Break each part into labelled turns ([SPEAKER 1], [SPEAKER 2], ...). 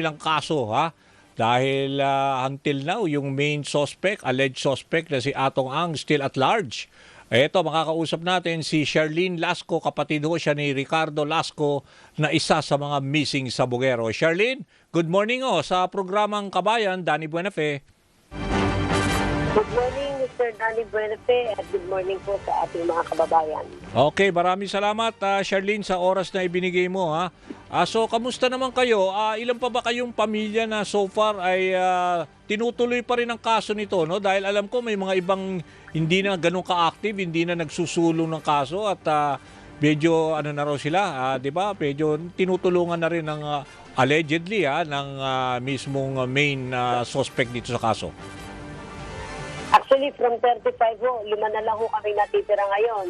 [SPEAKER 1] ilang kaso ha dahil until now yung main suspect, alleged suspect na si Atong Ang still at large. Ito, makakausap natin si Sherlyn Lasco, kapatid ho siya ni Ricardo Lasco na isa sa mga missing sa Buguero. Sherlyn, good morning sa programang Kabayan, Danny Buenafe.
[SPEAKER 2] Good morning, Mr. Danny Buenafe, at good morning po sa ating mga kababayan.
[SPEAKER 1] Okay, maraming salamat Sherlyn sa oras na ibinigay mo ha. So, kamusta naman kayo? Ilan pa ba kayong pamilya na so far ay tinutuloy pa rin ang kaso nito, no? Dahil alam ko may mga ibang hindi na ganun ka-active, hindi na nagsusulong ng kaso at medyo ano na raw sila, 'di ba? Medyo tinutulungan na rin ng allegedly ng mismong main suspect dito sa kaso.
[SPEAKER 2] Actually, from 35 ho, 5 na lang ho kami natitira ngayon.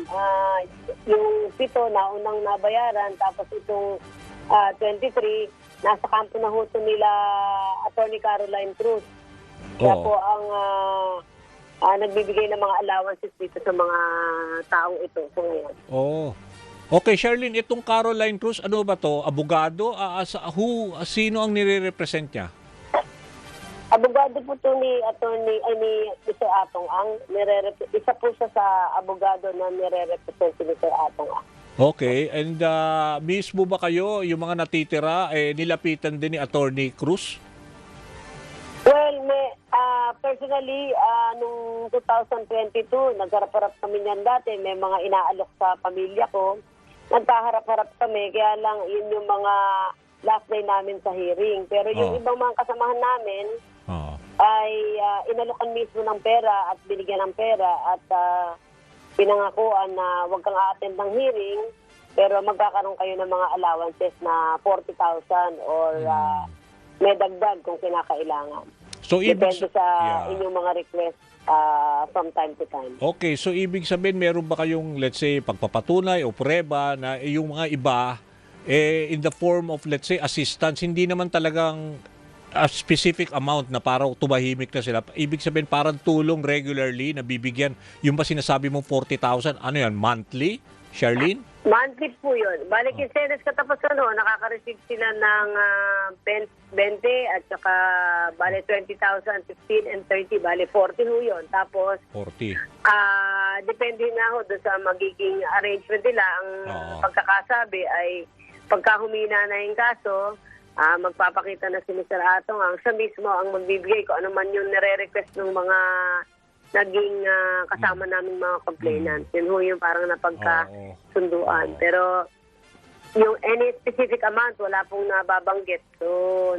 [SPEAKER 2] Yung 7 na unang nabayaran, tapos itong 23, nasa kampo na ho nila Attorney Caroline Cruz. Kaya po ang nagbibigay ng mga allowances dito sa mga taong ito sa ngayon.
[SPEAKER 1] Oh. Okay, Sherlyn, itong Caroline Cruz, ano ba to? Abogado? Sino ang nire-represent niya?
[SPEAKER 2] Abogado po ito ni Mr. Atong Ang. Isa po siya sa abogado na nire-represent ni Mr. Atong Ang.
[SPEAKER 1] Okay, and mismo ba kayo, yung mga natitira, nilapitan din ni Attorney Cruz?
[SPEAKER 2] Well, personally, nung 2022, nagharap-harap kami niyan dati. May mga inaalok sa pamilya ko. Nagkaharap-harap kami, kaya lang yun yung mga last day namin sa hearing. Pero yung ibang mga kasamahan namin ay inalokan mismo ng pera at binigyan ng pera at pinangakuan na huwag kang a-attend ng hearing pero magkakaroon kayo ng mga allowances na 40,000 or may dagdag kung kinakailangan.
[SPEAKER 1] So,
[SPEAKER 2] depende sa inyong mga request from time to time.
[SPEAKER 1] Okay, so ibig sabihin meron ba kayong, let's say, pagpapatunay o prueba na yung mga iba in the form of, let's say, assistance, hindi naman talagang a specific amount na parang tumahimik na sila. Ibig sabihin parang tulong regularly na bibigyan. Yung ba sinasabi mong 40,000? Ano yan? Monthly? Sherlyn?
[SPEAKER 2] Monthly po yun. Balik yung sentence katapusan nakaka-receive sila ng 20 at saka bali 20,000, 15 and 30. Bali 40 ho yun. Tapos
[SPEAKER 1] 40.
[SPEAKER 2] Depende na ho doon sa magiging arrangement nila. Ang pagkakasabi ay pagka humina na yung kaso, magpapakita na si Mr. Atong Ang siya mismo ang magbibigay ko ano man yung nire-request ng mga naging kasama naming mga complainants. Yun ho yung parang napagkasunduan. Pero yung any specific amount, wala pong nababanggit. So,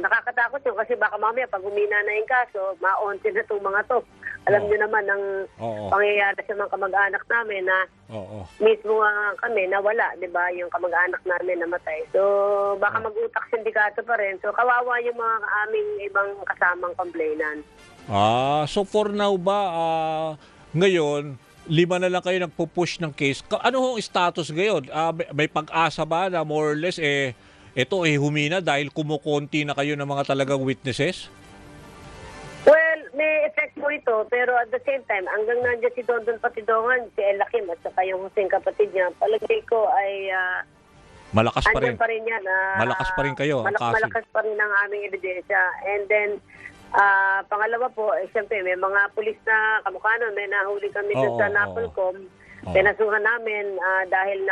[SPEAKER 2] nakakatakot yun kasi baka mamaya pag humina na yung kaso, ma-onti na itong mga to. Alam niyo naman ang pangyayari sa mga kamag-anak namin na mismo kami nawala, di ba? Yung kamag-anak namin namatay. So, baka mag-utak sindikato pa rin. So, kawawa yung mga aming ibang kasamang complainant.
[SPEAKER 1] So for now ba, ngayon, 5 na lang kayo nagpo-push ng case. Ano hong status ngayon? May pag-asa ba na more or less, ito humina dahil kumukonti na kayo ng mga talagang witnesses?
[SPEAKER 2] Well, may effect po ito, pero at the same time, hanggang nandiyan si Dondon Patidongan, si Ella Kim, at saka yung Hussein kapatid niya, palagay ko ay
[SPEAKER 1] malakas pa rin.
[SPEAKER 2] Yan.
[SPEAKER 1] Malakas pa rin kayo.
[SPEAKER 2] Malakas pa rin ang aming ebidensya. And then, pangalawa po, siyempre, may mga pulis na kamukha nun, may nahuli kami doon sa Napolcom. Pinasuhan namin dahil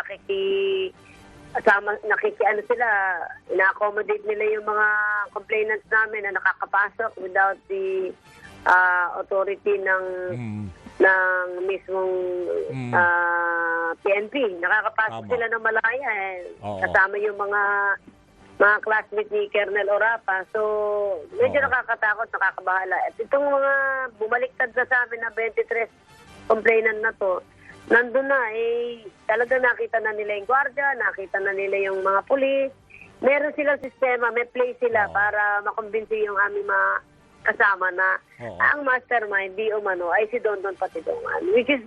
[SPEAKER 2] sila, ina-accommodate nila yung mga complainants namin na nakakapasok without the authority ng mismong PNP. Nakakapasok sila ng malaya kasama yung mga classmate ni Colonel Orapa. So, medyo nakakatakot, nakakabahala. At itong mga bumaliktad na sa amin na 23 complainant na to, nandun na, talaga nakita na nila yung gwardiya, nakita na nila yung mga pulis. Meron silang sistema, may play sila para makumbinsi yung aming mga kasama na ang mastermind, di umano, ay si Dondon Patidongan. Which is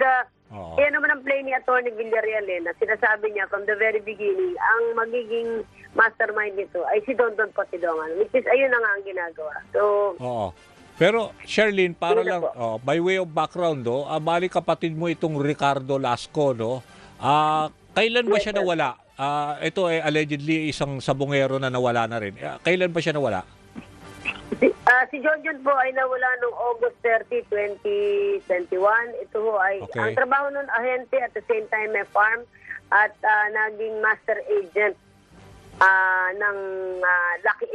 [SPEAKER 2] yan naman ang play ni Atty. Villarreal na sinasabi niya from the very beginning, ang magiging mastermind nito ay si Dondon Patidongan. Which is, ayun na nga ang ginagawa. So,
[SPEAKER 1] pero Sherlyn, para lang, by way of background, bali kapatid mo itong Ricardo Lasco, no? Kailan ba siya nawala? Ito ay allegedly isang sabongero na nawala na rin. Kailan ba siya nawala?
[SPEAKER 2] Si John po ay nawala noong August 30, 2021. Ito ho ay,
[SPEAKER 1] Okay.
[SPEAKER 2] ang trabaho nun, ahente at the same time may farm at naging master agent ng Lucky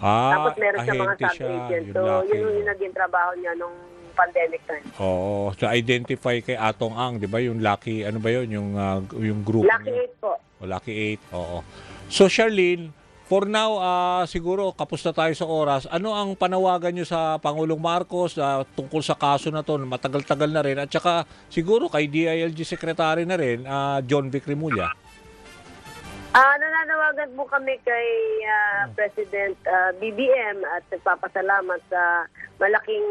[SPEAKER 2] 8. Tapos meron siya mga
[SPEAKER 1] ahente siya,
[SPEAKER 2] sub-agent.
[SPEAKER 1] yung
[SPEAKER 2] So,
[SPEAKER 1] Lucky.
[SPEAKER 2] yun yung naging trabaho niya nung pandemic time.
[SPEAKER 1] Oo, so identify kay Atong Ang, 'di ba? Yung Lucky, ano ba 'yun? Yung group.
[SPEAKER 2] Lucky 8 po.
[SPEAKER 1] O, Lucky 8. Oo. So Charlene, for now, siguro kapos na tayo sa oras. Ano ang panawagan nyo sa Pangulong Marcos tungkol sa kaso na to? Matagal-tagal na rin. At saka siguro kay DILG Secretary na rin, John Vic Rimulya.
[SPEAKER 2] Nananawagan po kami kay President BBM at nagpapasalamat sa malaking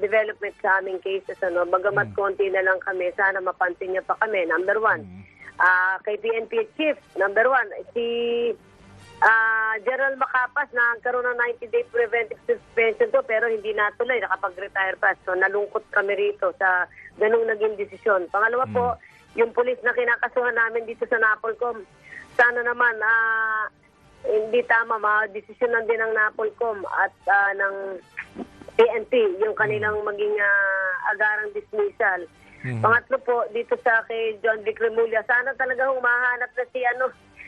[SPEAKER 2] development sa aming cases. Bagamat konti na lang kami, sana mapansin niya pa kami. Number one, kay PNP Chief, number one, si General Macapas na nagkaroon ng 90-day preventive suspension to pero hindi natuloy, nakapag-retire pa. So nalungkot kami rito sa ganung naging desisyon. Pangalawa po, yung pulis na kinakasuhan namin dito sa Napolcom, sana naman hindi tama, ma-desisyonan din ng Napolcom at ng PNP yung kanilang maging agarang dismissal. Pangatlo po, dito sa kay John Vic Rimulya, sana talaga humahanap na si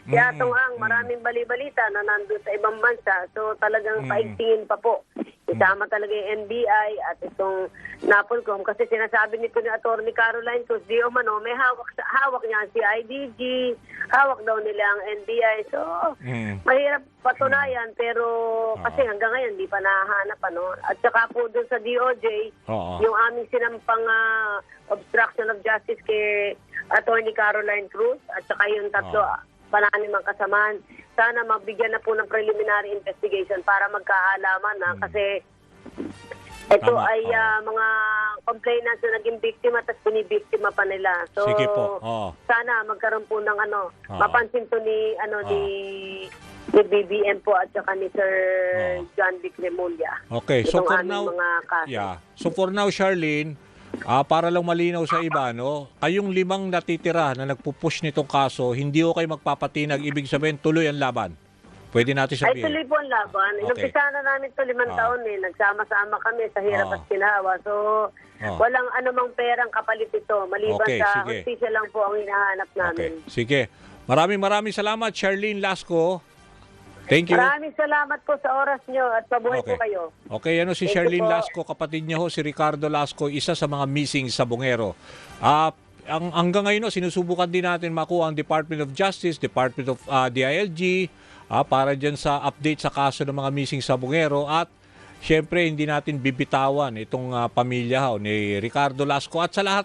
[SPEAKER 2] si Atong Ang, maraming bali-balita na nandun sa ibang bansa. So talagang paigtingin pa po. Isama talaga yung NBI at itong Napolcom kasi sinasabi nito ni Atty. Caroline Cruz, di umano, may hawak niya si IDG, hawak daw nila ang NBI. So mahirap patunayan pero kasi hanggang ngayon di pa nahahanap. At saka po dun sa DOJ, yung aming sinampang obstruction of justice kay Atty. Caroline Cruz at saka yung tatlo pananimang kasamaan. Sana mabigyan na po ng preliminary investigation para magkaalaman kasi ito ay mga complainants na naging biktima at binibiktima pa nila. So,
[SPEAKER 1] sige po.
[SPEAKER 2] sana magkaroon po ng mapansin to ni BBM po at saka ni Sir John Vic Rimulya.
[SPEAKER 1] Okay, so
[SPEAKER 2] Itong
[SPEAKER 1] for
[SPEAKER 2] aming
[SPEAKER 1] now,
[SPEAKER 2] mga kaso.
[SPEAKER 1] So for now, Charlene, para lang malinaw sa iba, kayong 5 natitira na nagpupush nitong kaso, hindi ko kayo magpapatinag, ibig sabihin tuloy ang laban. Pwede natin
[SPEAKER 2] Ay,
[SPEAKER 1] sabihin.
[SPEAKER 2] tuloy po ang laban. Inumpisa na namin ito 5 taon Nagsama-sama kami sa hirap at ginawa. So, walang anumang perang kapalit ito. Maliban sa hustisya lang po ang hinahanap namin.
[SPEAKER 1] Okay, sige. Maraming salamat, Charlene Lasco. Thank you.
[SPEAKER 2] Maraming salamat po sa oras nyo at mabuhay po kayo.
[SPEAKER 1] Okay, si
[SPEAKER 2] Thank
[SPEAKER 1] Charlene
[SPEAKER 2] you po.
[SPEAKER 1] Lasco, kapatid niya si Ricardo Lasco, isa sa mga missing sa Bungero. Hanggang ngayon, sinusubukan din natin makuha ang Department of Justice, Department of DILG, para dyan sa update sa kaso ng mga missing sa Bungero. At syempre, hindi natin bibitawan itong pamilya ni Ricardo Lasco at sa lahat